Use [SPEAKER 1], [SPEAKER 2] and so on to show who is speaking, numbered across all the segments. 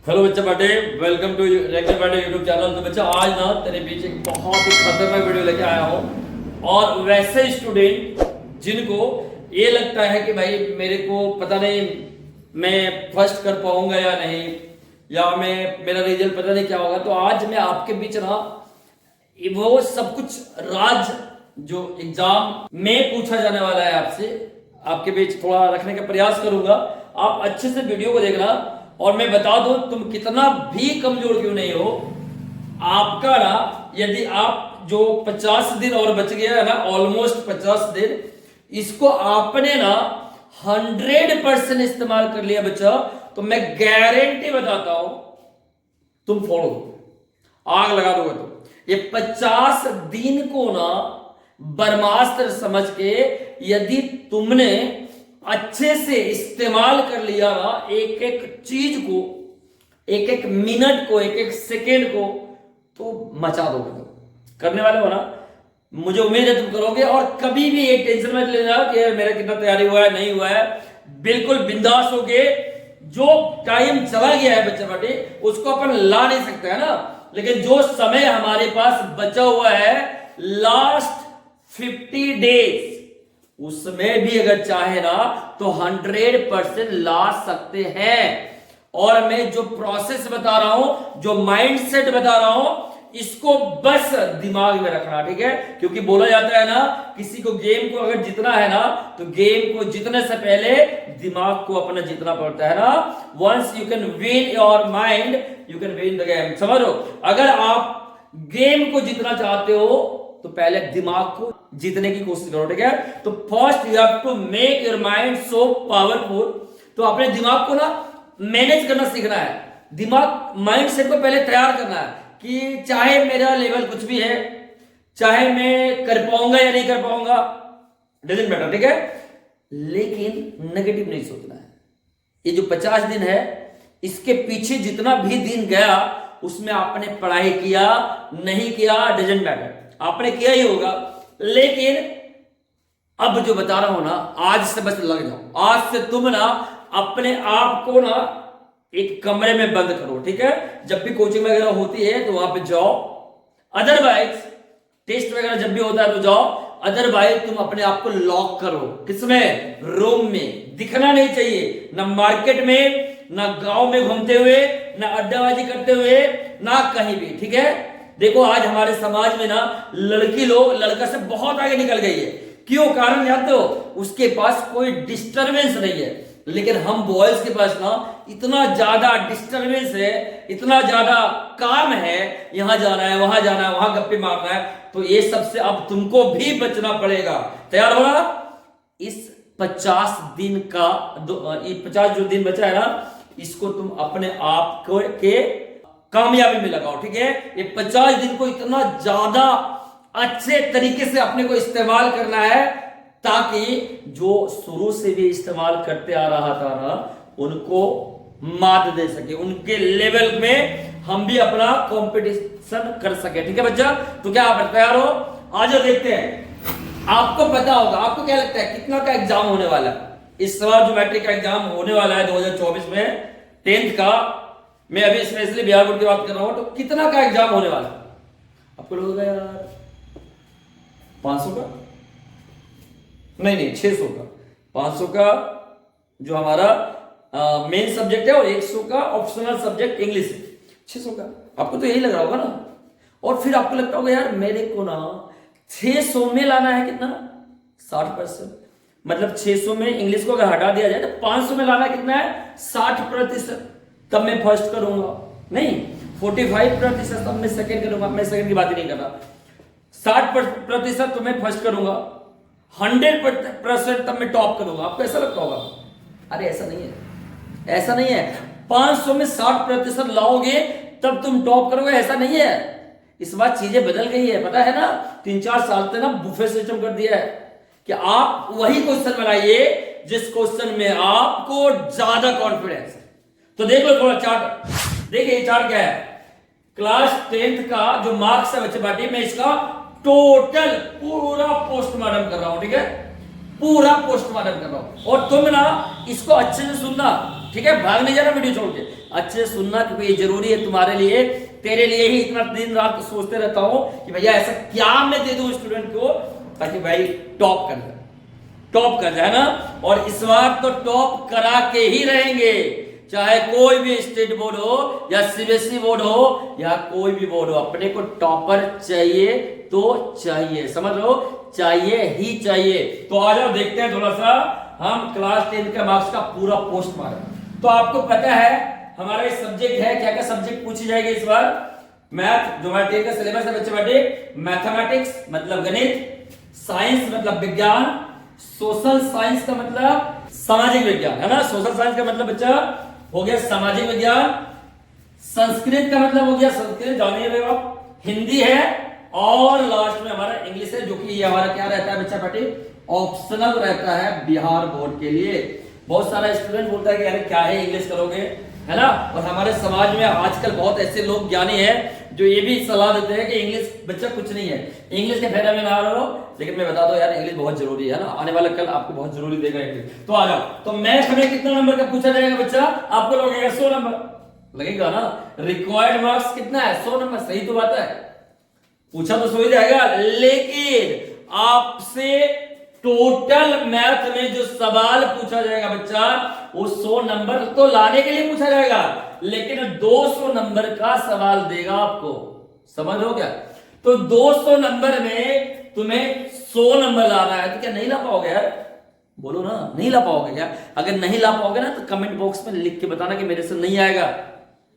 [SPEAKER 1] Hello बच्चा बाटे, welcome to regular बाटे यूट्यूब चैनल। तो बच्चा आज ना तेरे बीच एक बहुत ही खतरनाक वीडियो लेके आया हूँ। और वैसे स्टूडेंट जिनको ये लगता है कि भाई मेरे को पता नहीं मैं फर्स्ट कर पाऊंगा या नहीं, या मेरा रिजल्ट पता नहीं क्या होगा, तो आज मैं आपके बीच ना वो सब कुछ राज जो एग्जाम में पूछा जाने वाला है आपसे, आपके बीच थोड़ा रखने का प्रयास करूंगा। आप अच्छे से वीडियो को देखना। और मैं बता दूं, तुम कितना भी कमजोर क्यों नहीं हो, आपका ना यदि आप जो 50 दिन और बच गया है ना, ऑलमोस्ट 50 दिन, इसको आपने ना 100% इस्तेमाल कर लिया बच्चा, तो मैं गारंटी बताता हूं तुम फोड़ो, आग लगा दोगे। तो ये 50 दिन को ना ब्रह्मास्त्र समझ के यदि तुमने अच्छे से इस्तेमाल कर लिया ना, एक एक चीज को, एक एक मिनट को, एक एक सेकेंड को, तो मचा दोगे। तुम करने वाले हो ना, मुझे उम्मीद है तुम करोगे। और कभी भी एक टेंशन मत लेना कि मेरा कितना तैयारी हुआ है नहीं हुआ है। बिल्कुल बिंदास होके, जो टाइम चला गया है बच्चा बाटी उसको अपन ला नहीं सकते है ना, लेकिन जो समय हमारे पास बचा हुआ है लास्ट 50 डेज, उसमें भी अगर चाहे ना तो 100% ला सकते हैं। और मैं जो प्रोसेस बता रहा हूं, जो माइंडसेट बता रहा हूं, इसको बस दिमाग में रखना, ठीक है। क्योंकि बोला जाता है ना, किसी को गेम को अगर जीतना है ना, तो गेम को जीतने से पहले दिमाग को अपना जीतना पड़ता है ना। Once you can win your mind, you can win the game. समझो, अगर आप गेम को जीतना चाहते हो तो पहले दिमाग को जीतने की कोशिश करो, ठीक है। तो first you have to make your mind so powerful. तो अपने दिमाग को ना मैनेज करना सीखना है, दिमाग माइंड सेट को पहले तैयार करना है कि चाहे मेरा लेवल कुछ भी है, चाहे मैं कर पाऊंगा या नहीं कर पाऊंगा, डजंट मैटर, ठीक है। लेकिन नेगेटिव नहीं सोचना है। ये जो 50 दिन है, इसके पीछे जितना भी दिन गया उसमें आपने पढ़ाई किया नहीं किया, डजंट मैटर, आपने किया ही होगा। लेकिन अब जो बता रहा हूं ना, आज से बस लग जाओ। आज से तुम ना अपने आप को ना एक कमरे में बंद करो, ठीक है। जब भी कोचिंग वगैरह होती है तो वहां पे जाओ, अदरवाइज टेस्ट वगैरह जब भी होता है तो जाओ, अदरवाइज तुम अपने आप को लॉक करो। किसमें? रूम में। दिखना नहीं चाहिए, ना मार्केट में, ना गांव में घूमते हुए, ना अड्डाबाजी करते हुए, ना कहीं भी, ठीक है। देखो आज हमारे समाज में ना लड़की लोग लड़का से बहुत आगे निकल गई है। क्यों? कारण या तो उसके पास कोई डिस्टरबेंस नहीं है, लेकिन हम बॉयज के पास ना इतना ज्यादा डिस्टरबेंस है, इतना ज्यादा काम है, यहां जाना है, वहां जाना है, वहां गप्पे मारना है। तो ये सबसे अब तुमको भी बचना पड़ेगा। तैयार हो ना? इस 50 दिन का, ये 50 जो दिन बचा है ना, इसको तुम अपने आप को के कामयाबी में लगाओ, ठीक है। ये 50 दिन को इतना ज्यादा अच्छे तरीके से अपने को इस्तेमाल करना है, ताकि जो शुरू से भी इस्तेमाल करते आ रहा था ना, उनको मात दे सके, उनके लेवल में हम भी अपना कंपटीशन कर सके, ठीक है बच्चा। तो क्या आप तैयार हो? आज देखते हैं। आपको पता होगा, आपको क्या लगता है कितना का एग्जाम होने वाला है? इस बार जो मैट्रिक का एग्जाम होने वाला है 2024 में, 10th का, मैं अभी स्पेशली बिहार बोर्ड की बात कर रहा हूं, तो कितना का एग्जाम होने वाला है? आपको लगेगा यार 500 का, नहीं 600 का। 500 का जो हमारा मेन सब्जेक्ट है, और 100 का ऑप्शनल सब्जेक्ट इंग्लिश है। 600 का आपको तो यही लग रहा होगा ना। और फिर आपको लगता होगा यार मेरे को ना 600 में लाना है कितना? 60%। मतलब 600 में इंग्लिश को अगर हटा दिया जाए तो 500 में लाना कितना है? 60%। तब मैं फर्स्ट करूंगा, नहीं 45%, तब मैं सेकंड करूंगा। मैं सेकंड की बात ही नहीं कर रहा। 60% तो मैं फर्स्ट करूंगा, 100% तब मैं टॉप करूंगा। आपको ऐसा लगता होगा? अरे ऐसा नहीं है, ऐसा नहीं है। 500 में 60% लाओगे तब तुम टॉप करोगे, ऐसा नहीं है। इस बार चीजें बदल गई है, पता है ना। 3-4 साल से ना बुफे सिस्टम कर दिया है कि आप वही क्वेश्चन बनाइए जिस क्वेश्चन में आपको ज्यादा कॉन्फिडेंस है। तो देख लो थोड़ा चार्ट, देखिए ये चार्ट क्या है। क्लास 10th का जो मार्क्स है बच्चे बाटी, मैं इसका टोटल पूरा पोस्टमार्टम कर रहा हूं, ठीक है। पूरा पोस्टमार्टम कर रहा हूं, और तुम ना इसको अच्छे से सुनना, ठीक है। भाग नहीं जाना वीडियो छोड़ के। अच्छे से सुनना, क्योंकि ये जरूरी है तुम्हारे लिए, तेरे लिए ही इतना दिन रात सोचते रहता हूं कि भैया ऐसा क्या मैं दे दूं स्टूडेंट को ताकि भाई टॉप कर जाए ना। और इस बार तो टॉप करा के ही रहेंगे, चाहे कोई भी स्टेट बोर्ड हो या सीबीएसई बोर्ड हो या कोई भी बोर्ड हो, अपने को टॉपर चाहिए तो चाहिए, समझ लो, चाहिए ही चाहिए। तो आ जाओ देखते हैं थोड़ा सा हम क्लास 10 के मार्क्स का पूरा पोस्ट मार्क। तो आपको पता है हमारा ये सब्जेक्ट है, क्या क्या सब्जेक्ट पूछी जाएगी इस बार। मैथ, जो हमारे 10 का सिलेबस है बच्चे बैठे, मैथमेटिक्स मतलब गणित, साइंस मतलब विज्ञान, सोशल साइंस का मतलब सामाजिक विज्ञान, है ना। सोशल साइंस का मतलब बच्चा हो गया सामाजिक विज्ञान, संस्कृत का मतलब हो गया संस्कृत, जानिए आप, हिंदी है, और लास्ट में हमारा इंग्लिश है, जो कि ये हमारा क्या रहता है बच्चा पार्टी, ऑप्शनल रहता है बिहार बोर्ड के लिए। बहुत सारा स्टूडेंट बोलता है कि अरे क्या है इंग्लिश करोगे, है ना। और हमारे समाज में आजकल बहुत ऐसे लोग ज्ञानी हैं जो ये भी सलाह देते हैं कि इंग्लिश बच्चा कुछ नहीं है, इंग्लिश के फेरा में ना रहो। लेकिन मैं बता दो यार, इंग्लिश बहुत जरूरी है ना, आने वाला कल आपको बहुत जरूरी देगा इंग्लिश। तो आ जाओ, तो मैथ में कितना नंबर का पूछा जाएगा बच्चा, आपको लगेगा 100 नंबर लगेगा ना। रिक्वायर्ड मार्क्स कितना है, 100 नंबर, सही तो बात है, पूछा तो सो ही जाएगा। लेकिन आपसे टोटल मैथ में जो सवाल पूछा जाएगा बच्चा, वो 100 नंबर तो लाने के लिए पूछा जाएगा, लेकिन 200 नंबर का सवाल देगा आपको, समझ लो क्या। तो 200 नंबर में तुम्हें 100 नंबर लाना है, तो क्या नहीं ला पाओगे यार, बोलो ना, नहीं ला पाओगे क्या। अगर नहीं ला पाओगे ना तो कमेंट बॉक्स में लिख के बताना कि मेरे से नहीं आएगा,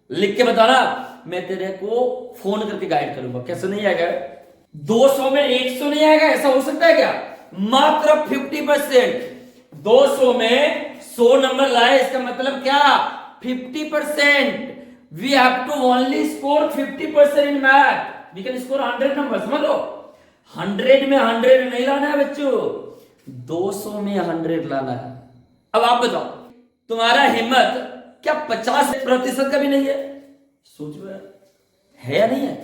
[SPEAKER 1] लिख के बताना, मैं तेरे को फोन करके गाइड करूंगा। कैसे नहीं आएगा, 200 में 100 नहीं आएगा, ऐसा हो सकता है क्या। मात्र 50%, 200 में 100 नंबर लाए, इसका मतलब क्या, 50%। We have to only score 50% in math, we can score 100 number, समझ लो। 100 में 100 नहीं लाना है बच्चों, 200 में 100 लाना है। अब आप बताओ, तुम्हारा हिम्मत क्या 50% का भी नहीं है, सोचो यार, है या नहीं है।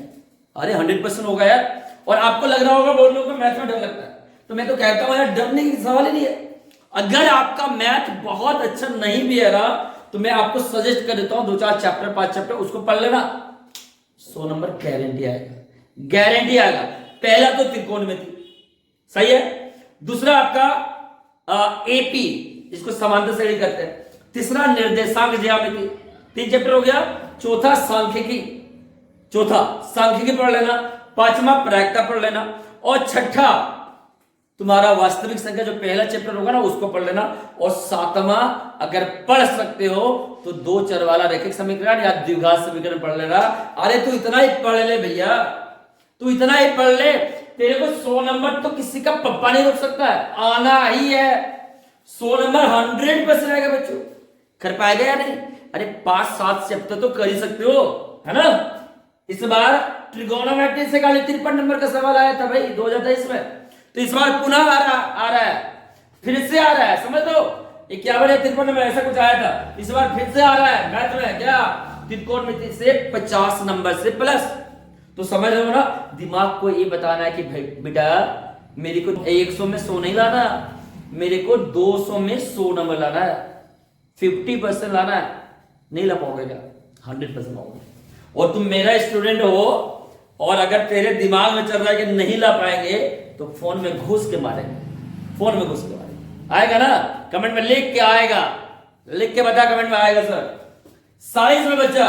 [SPEAKER 1] अरे 100% होगा यार। और आपको लग रहा होगा बहुत लोगों को मैथ में डर लगता है, तो मैं तो कहता हूं यार, डरने की सवाल ही नहीं है। अगर आपका मैथ बहुत अच्छा नहीं भी है ना, तो मैं आपको सजेस्ट कर देता हूं 2-4 चैप्टर 5 चैप्टर उसको पढ़ लेना, 100 नंबर गारंटी आएगा, गारंटी आएगा। पहला तो त्रिकोणमिति, सही है। दूसरा आपका एपी, इसको समांतर श्रेणी करते हैं। तीसरा निर्देशांक ज्यामिति, 3 चैप्टर हो गया। चौथा सांख्यिकी पढ़ लेना। 5वां प्रायिकता पढ़ लेना। और 6ठा तुम्हारा वास्तविक संख्या, जो पहला चैप्टर होगा ना उसको पढ़ लेना। और 7वां अगर पढ़ सकते हो तो 2 चर वाला रैखिक समीकरण या द्विघात समीकरण पढ़ लेना। अरे तू इतना ही पढ़ ले भैया, तू इतना ही पढ़ ले, तेरे को 100 नंबर तो किसी का पप्पा नहीं रोक सकता है, आना ही है। 100 नंबर 100% आएगा बच्चों, कर पाएगा या नहीं। अरे 5-7 चैप्टर तो कर ही सकते हो, है ना। इस बार ट्रिगोनोमेट्री से खाली 53 नंबर का सवाल आया था भाई 2023 में, तो इस बार पुनः आ रहा है, फिर से आ रहा है, समझ लो। 51 या 53 नंबर ऐसा कुछ आया था, इस बार फिर से आ रहा है मैथ में, क्या त्रिकोणमिति से 50 नंबर से प्लस। तो समझ लो ना, दिमाग को ये बताना है कि भाई बेटा मेरे को 100 में 100 नहीं लाना, मेरे को 200 में 100 नंबर लाना है, 50% लाना है। नहीं ला पाओगे क्या, 100% लाओगे। और तुम मेरा स्टूडेंट हो, और अगर तेरे दिमाग में चल रहा है कि नहीं ला पाएंगे, तो फोन में घुस के मारेंगे, फोन में घुस के मारेंगे। आएगा ना, कमेंट में लिख के आएगा, लिख के बता कमेंट में आएगा सर। साइंस में बच्चा,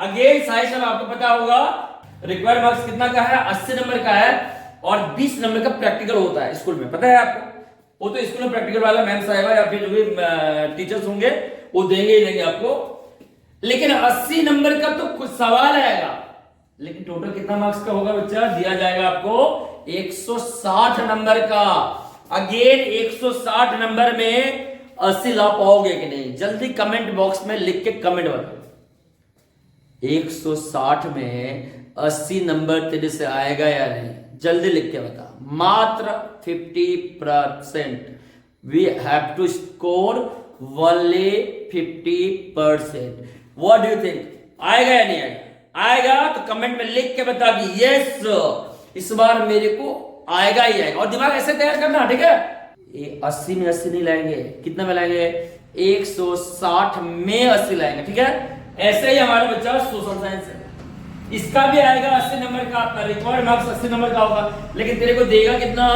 [SPEAKER 1] अगेन साइंस में आपको पता होगा रिक्वायर्ड मार्क्स कितना का है, 80 नंबर का है। और 20 नंबर का प्रैक्टिकल होता है स्कूल में, पता है आपको। वो तो स्कूल में प्रैक्टिकल वाला मैम साहब या फिर जो भी टीचर्स होंगे वो देंगे ही देंगे आपको। लेकिन 80 नंबर का तो कुछ सवाल आएगा, लेकिन टोटल कितना मार्क्स का होगा बच्चा, दिया जाएगा आपको 160 नंबर का। अगेन 160 नंबर में 80 ला पाओगे कि नहीं, जल्दी कमेंट बॉक्स में लिख के कमेंट बताओ। 160 में 80 नंबर तेरे से आएगा या नहीं, जल्दी लिख के बता। मात्र 50%, we have to score only 50%। What do you think, आएगा या नहीं आएगा? आएगा तो कमेंट में लिख के बता कि यस इस बार मेरे को आएगा ही आएगा। और दिमाग ऐसे तैयार करना, ठीक है। 80 में 80 नहीं लाएंगे, कितना में लाएंगे, 160 में 80 लाएंगे, ठीक है। ऐसे ही हमारा बच्चा सोशल साइंस है, इसका भी आएगा 80 नंबर का, आपका रिक्वायर्ड मार्क्स 80 नंबर का होगा, लेकिन तेरे को देगा कितना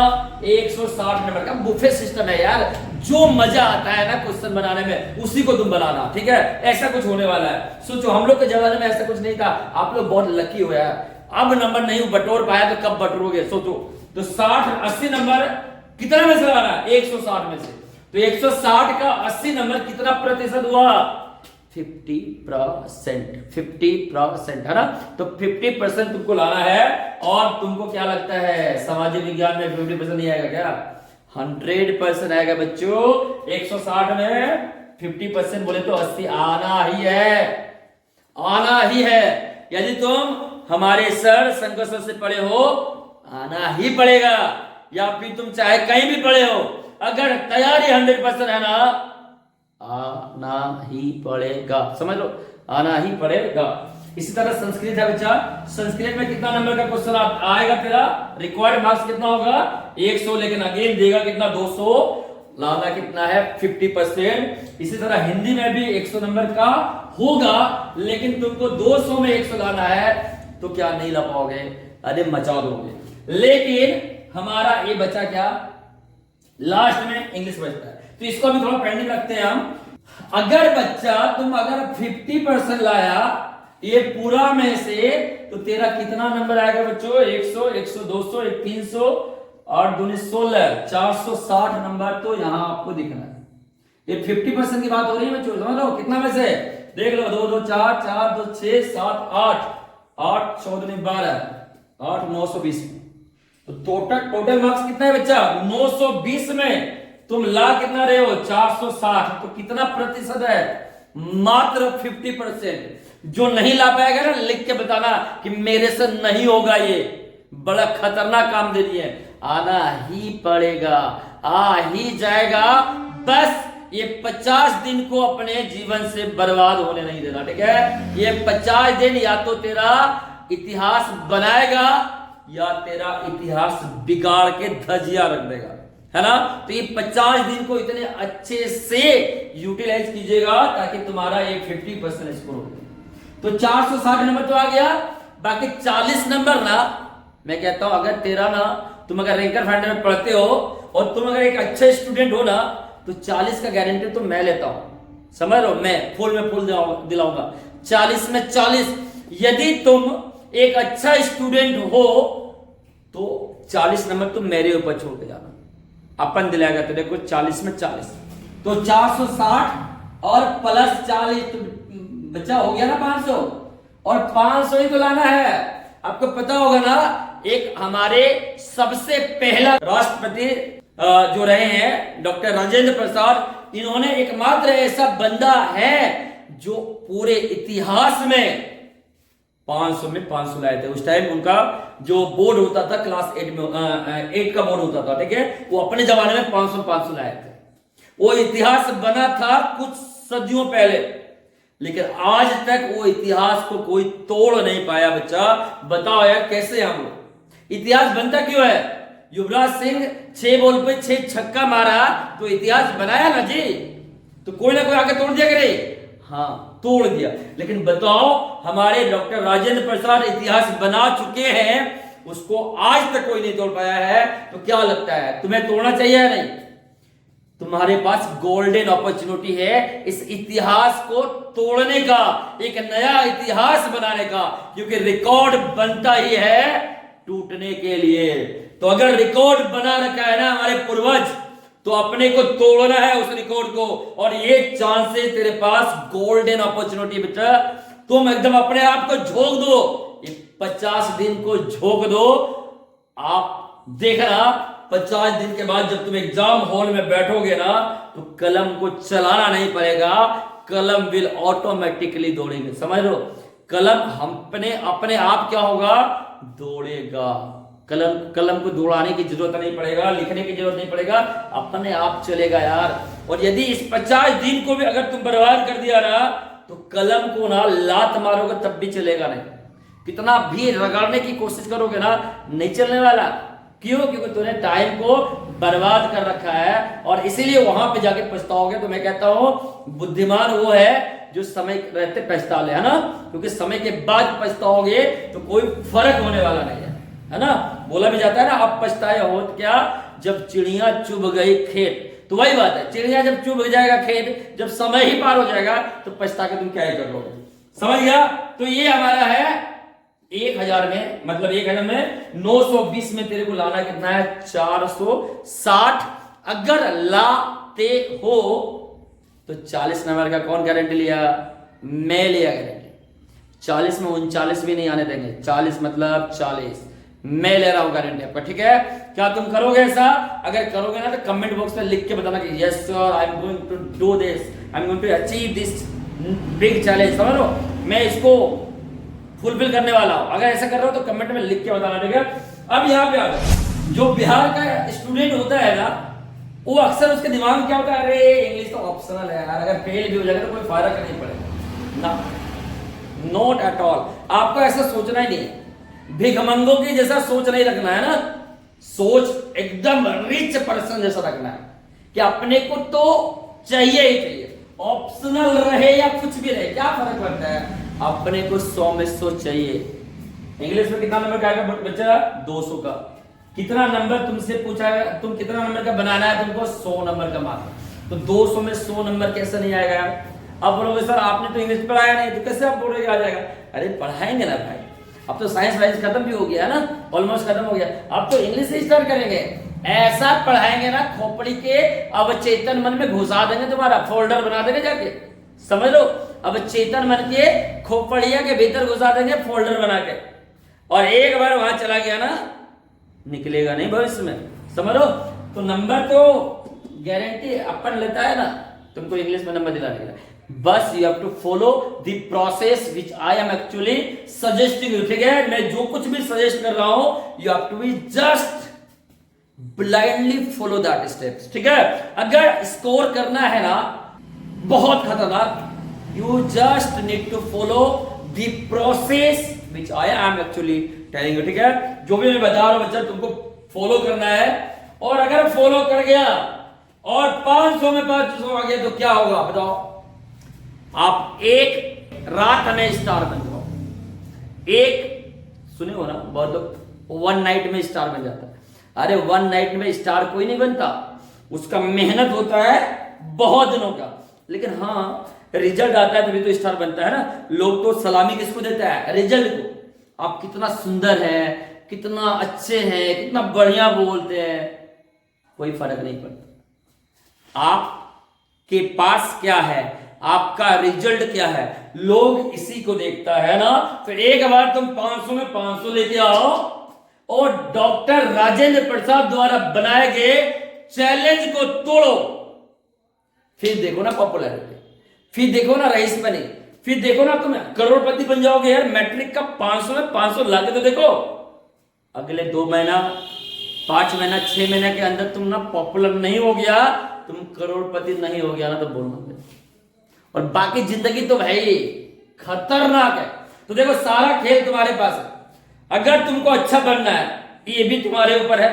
[SPEAKER 1] 160 नंबर का। बुफे सिस्टम है यार, जो मजा आता है ना क्वेश्चन बनाने में उसी को तुम बनाना, ठीक है। ऐसा कुछ होने वाला है, सोचो हम लोग के जमाने में ऐसा कुछ नहीं था, आप लोग बहुत लकी हो यार, अब नंबर नहीं बटोर पाया तो कब बटोरोगे सोचो। तो 80 नंबर कितना में से लाना है, 160 में से, तो 160 का 80 नंबर कितना प्रतिशत हुआ, 50% है ना। तो 50% तुमको लाना है, और तुमको क्या लगता है सामाजिक विज्ञान में 50% नहीं आएगा क्या, 100% आएगा बच्चों। 160 में 50% बोले तो 80 आना ही है, आना ही है। यदि तुम हमारे सर शंकर सर से पढ़े हो, आना ही पड़ेगा, या फिर तुम चाहे कहीं भी पढ़े हो, अगर तैयारी 100% है ना, आना ही पड़ेगा, समझ लो, आना ही पड़ेगा। इसी तरह संस्कृत है बच्चा, संस्कृत में कितना नंबर का क्वेश्चन आएगा, तेरा रिक्वायर्ड मार्क्स कितना होगा 100, लेकिन अगेन देगा कितना 200, लाना कितना है 50%। इसी तरह हिंदी में भी 100 नंबर का होगा, लेकिन तुमको 200 में 100 लाना है, तो क्या नहीं ला पाओगे, अरे मचा दोगे। लेकिन हमारा ये बचा क्या, लास्ट में इंग्लिश बचता है, तो इसको भी थोड़ा पेंडिंग रखते हैं हम। अगर बच्चा तुम अगर 50% लाया ये पूरा में से, तो तेरा कितना नंबर आएगा बच्चों, 100, 100, 200, 300 और 2 16, 460 नंबर तो यहां आपको दिखना है। ये 50% की बात हो रही है बच्चों, समझ लो कितना में से, देख लो 2 2 4 4 2 6 7 8 8 14 12 8 920, तो टोटल मार्क्स कितना है बच्चा 920 में तुम ला कितना रहे हो 460, तो कितना प्रतिशत है, मात्र 50%। जो नहीं ला पाएगा ना, लिख के बताना कि मेरे से नहीं होगा, ये बड़ा खतरनाक काम दे दिए, आना ही पड़ेगा, आ ही जाएगा। बस ये 50 दिन को अपने जीवन से बर्बाद होने नहीं देना, ठीक है। ये 50 दिन या तो तेरा इतिहास बनाएगा, या तेरा इतिहास बिगाड़ के धजिया रख देगा, है ना। तो ये 50 दिन को इतने अच्छे से यूटिलाइज कीजिएगा ताकि तुम्हारा ये 50% स्कोर हो। तो 460 नंबर तो आ गया, बाकी 40 नंबर ना, मैं कहता हूं अगर तेरा ना, तुम अगर रैंकर फाइंडर में पढ़ते हो और तुम अगर एक अच्छे स्टूडेंट हो ना, तो 40 का गारंटी तो मैं लेता हूं, समझ लो, मैं फुल दिलाऊंगा 40 में 40। यदि तुम एक अच्छा स्टूडेंट हो तो 40 नंबर तुम मेरे ऊपर छोड़ के जाना, अपन दिलाएगा तेरे को 40 में 40, तो 460 और प्लस 40 तो बच्चा हो गया ना 500, और 500 ही तो लाना है। आपको पता होगा ना, एक हमारे सबसे पहला राष्ट्रपति जो रहे हैं डॉक्टर राजेंद्र प्रसाद, इन्होंने एकमात्र ऐसा बंदा है जो पूरे इतिहास में 500 में 500 लाए थे। उस टाइम उनका जो बोर्ड होता था क्लास 8 में 8 का बोर्ड होता था, ठीक है, वो अपने जमाने में 500 लाए थे। वो इतिहास बना था कुछ सदियों पहले, लेकिन आज तक वो इतिहास को कोई तोड़ नहीं पाया। बच्चा बताओ यार कैसे हम लोग, इतिहास बनता क्यों है। युवराज सिंह 6 बॉल पे 6 छक्का मारा तो इतिहास बनाया ना जी, तो कोई ना कोई आके तोड़ दिया करे, हाँ तोड़ दिया। लेकिन बताओ हमारे डॉक्टर राजेंद्र प्रसाद इतिहास बना चुके हैं, उसको आज तक कोई नहीं तोड़ पाया है। तो क्या लगता है तुम्हें तोड़ना चाहिए या नहीं। तुम्हारे पास गोल्डन अपॉर्चुनिटी है इस इतिहास को तोड़ने का, एक नया इतिहास बनाने का, क्योंकि रिकॉर्ड बनता ही है टूटने के लिए। तो अगर रिकॉर्ड बना रखा है ना हमारे पूर्वज, तो अपने को तोड़ना है उस रिकॉर्ड को। और ये चांसेस तेरे पास गोल्डन अपॉर्चुनिटी बेटा, तुम एकदम अपने आप को झोंक दो, 50 दिन को झोंक दो। आप देखना 50 दिन के बाद जब तुम एग्जाम हॉल में बैठोगे ना, तो कलम को चलाना नहीं पड़ेगा, कलम विल ऑटोमेटिकली दौड़ेंगे। समझ लो, कलम अपने आप क्या होगा, दौड़ेगा। कलम को दौड़ाने की जरूरत नहीं पड़ेगा, लिखने की जरूरत नहीं पड़ेगा, अपने आप चलेगा यार। और यदि इस 50 दिन को भी अगर तुम बर्बाद कर दिया ना, तो कलम को ना लात मारोगे तब भी चलेगा नहीं। कितना भी रगड़ने की कोशिश करोगे ना, नहीं चलने वाला। क्यों? क्योंकि तूने टाइम को बर्बाद कर रखा है, और इसीलिए वहां पे जाके पछताओगे। तो मैं कहता हूं बुद्धिमान वो है जो समय रहते पछता ले, है ना, क्योंकि समय के बाद पछताओगे तो कोई फर्क होने वाला नहीं है ना। बोला भी जाता है ना, अब पछताए होत क्या जब चिड़िया चुभ गई खेत। तो वही बात है, चिड़िया जब चुभ जाएगा खेत, जब समय ही पार हो जाएगा तो पछता के तुम क्या ही कर लोगे। समझ गया? तो ये हमारा है 1000 में, मतलब 1000 में 920 में तेरे को लाना कितना है 460। अगर लाते हो तो 40 नंबर का कौन गारंटी लिया? मैं लिया गारंटी। 40 में 39 भी नहीं आने देंगे, 40 मतलब 40 मैं ले रहा हूं गारंटी आपका, ठीक है? क्या तुम करोगे ऐसा? अगर करोगे ना तो कमेंट बॉक्स में लिख के बताना कि yes sir I am going to do this, I am going to achieve this big challenge. समझ लो, मैं इसको फुलफिल करने वाला हूं। अगर ऐसा कर रहे हो तो कमेंट में लिख के बताना, ठीक है? अब यहाँ पे आ गए, जो बिहार का स्टूडेंट होता है ना, वो अक्सर उसके दिमाग में क्या होता है, अरे इंग्लिश तो ऑप्शनल है यार, अगर फेल भी हो जाएगा तो कोई फायदा नहीं पड़ेगा ना। नॉट एट ऑल, आपको ऐसा सोचना ही नहीं है। भिखमंगों की जैसा सोच नहीं रखना है ना, सोच एकदम रिच पर्सन जैसा रखना है कि अपने को तो चाहिए ही चाहिए, ऑप्शनल रहे या कुछ भी रहे, क्या फर्क पड़ता है, अपने को 100 में 100 चाहिए। इंग्लिश में कितना नंबर का आएगा बच्चा? 200 का। कितना नंबर तुमसे पूछा है, तुम कितना नंबर का बनाना है तुमको? 100 नंबर का मार्क। तो 200 में 100 नंबर कैसे नहीं आएगा? अब बोलोगे सर आपने तो इंग्लिश पढ़ाया नहीं, तो कैसे आप बोलोगे आ जाएगा? अरे पढ़ाएंगे ना भाई, अब तो साइंस वाइंस खत्म भी हो गया है ना, ऑलमोस्ट खत्म हो गया, अब तो इंग्लिश से स्टार्ट करेंगे। ऐसा पढ़ाएंगे ना खोपड़ी के अवचेतन मन में घुसा देंगे, तुम्हारा फोल्डर बना देंगे जाके, समझ लो। अब चेतन मन के खोपड़िया के भीतर घुसा देंगे फोल्डर बना के, और एक बार वहां चला गया ना निकलेगा नहीं भविष्य में, समझ लो। तो नंबर तो गारंटी अपन लेता है ना तुमको इंग्लिश में नंबर दिलाने के लिए, बस you have to follow the process which I am actually suggesting you, ठीक है? मैं जो कुछ भी सजेस्ट कर रहा हूं you have to be just blindly follow that steps, ठीक है? अगर स्कोर करना है ना बहुत खतरनाक, you just need to follow the process which I am actually telling you, ठीक है? जो भी मैं बता रहा हूं बच्चा तुमको फॉलो करना है, और अगर फॉलो कर गया और 500 में 500 आ गया तो क्या होगा बताओ? आप एक रात में स्टार बन जाओ। एक सुने हो ना, बहुत लोग 1 नाइट में स्टार बन जाता है। अरे 1 नाइट में स्टार कोई नहीं बनता, उसका मेहनत होता है बहुत दिनों का, लेकिन हाँ रिजल्ट आता है तभी तो स्टार बनता है ना। लोग तो सलामी किसको देता है? रिजल्ट को। आप कितना सुंदर है, कितना अच्छे हैं, कितना बढ़िया बोलते हैं, कोई फर्क नहीं पड़ता। आपके पास क्या है, आपका रिजल्ट क्या है, लोग इसी को देखता है ना। फिर एक बार तुम 500 में 500 लेके आओ और डॉक्टर राजेंद्र प्रसाद द्वारा बनाए गए चैलेंज को तोड़ो, फिर देखो ना पॉपुलैरिटी, फिर देखो ना रईस बने, फिर देखो ना तुम करोड़पति बन जाओगे यार। मैट्रिक का 500 में 500 लाके तो देखो, अगले 2 महीना 5 महीना 6 महीने के अंदर तुम ना पॉपुलर नहीं हो गया, तुम करोड़पति नहीं हो गया ना तो बोलना, और बाकी जिंदगी तो भाई खतरनाक है। तो देखो सारा खेल तुम्हारे पास है। अगर तुमको अच्छा बनना है ये भी तुम्हारे ऊपर है,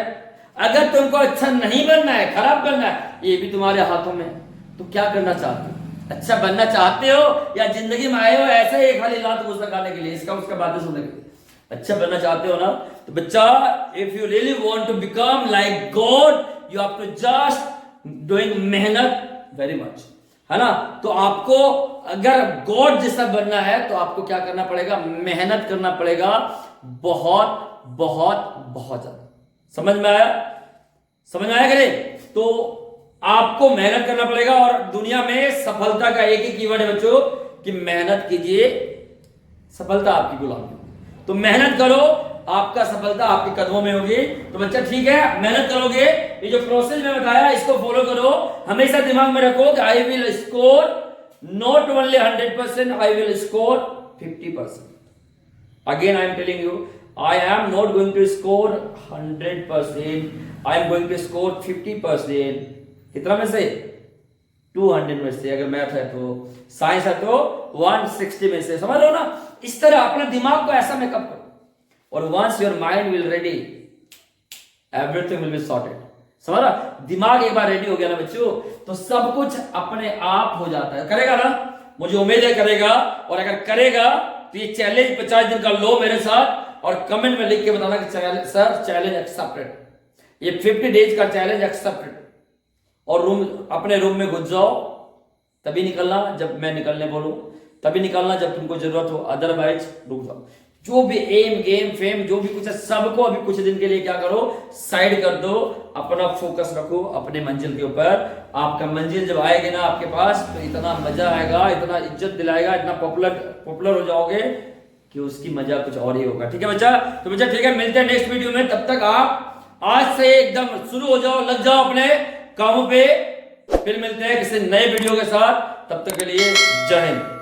[SPEAKER 1] अगर तुमको अच्छा नहीं बनना है, खराब बनना है, ये भी तुम्हारे हाथों में। तो क्या करना चाहते हो? अच्छा बनना चाहते हो या जिंदगी में आए हो ऐसे ही खाली लात घुसा खाने के लिए, इसका उसका बातें सुनने के लिए? अच्छा बनना चाहते हो ना तो बच्चा, if you really want to become like God you have to just doing मेहनत वेरी मच, है ना। तो आपको अगर गॉड जैसा बनना है तो आपको क्या करना पड़ेगा? मेहनत करना पड़ेगा, बहुत बहुत बहुत ज्यादा। समझ में आया? समझ में आया करे? तो आपको मेहनत करना पड़ेगा, और दुनिया में सफलता का एक ही कीवर्ड है बच्चों कि मेहनत कीजिए, सफलता आपकी गुलामी। तो मेहनत करो, आपका सफलता आपके कदमों में होगी। तो बच्चा ठीक है, मेहनत करोगे, ये जो प्रोसेस मैं बताया इसको फॉलो करो, हमेशा दिमाग में रखो कि I will score not only 100%, I will score 50%। Again I am telling you, I am not going to score 100%, I am going to score 50%। कितना में से? 200 में से। अगर मैथ है तो, साइंस है तो 160 में से। समझ लो ना, इस तरह अपने दिमाग को ऐसा मेकअप करो, और once your mind will ready everything will be sorted. समझ रहा? दिमाग एक बार रेडी हो गया ना बच्चों तो सब कुछ अपने आप हो जाता है। करेगा ना? मुझे उम्मीद है करेगा, और अगर करेगा तो ये चैलेंज 50 दिन का लो मेरे साथ, और कमेंट में लिख के बताना कि सर चैलेंज एक्सेप्टेड, ये 50 डेज का चैलेंज एक्सेप्टेड। और अपने रूम में घुस जाओ, तभी निकलना जब मैं निकलने बोलूं, तभी निकलना जब तुमको जरूरत हो, अदरवाइज रुक जाओ। जो भी एम गेम फेम जो भी कुछ है सबको अभी कुछ दिन के लिए क्या करो, साइड कर दो, अपना फोकस रखो अपने मंजिल के ऊपर। आपका मंजिल जब आएगी ना आपके पास, तो इतना मजा आएगा, इतना इज्जत दिलाएगा, इतना पॉपुलर हो जाओगे कि उसकी मजा कुछ और ही होगा। ठीक है बच्चा? तो बच्चा ठीक है, मिलते हैं नेक्स्ट वीडियो में। तब तक आप आज से एकदम शुरू हो जाओ, लग जाओ अपने कामों पे। फिर मिलते हैं किसी नए वीडियो के साथ, तब तक के लिए जय हिंद।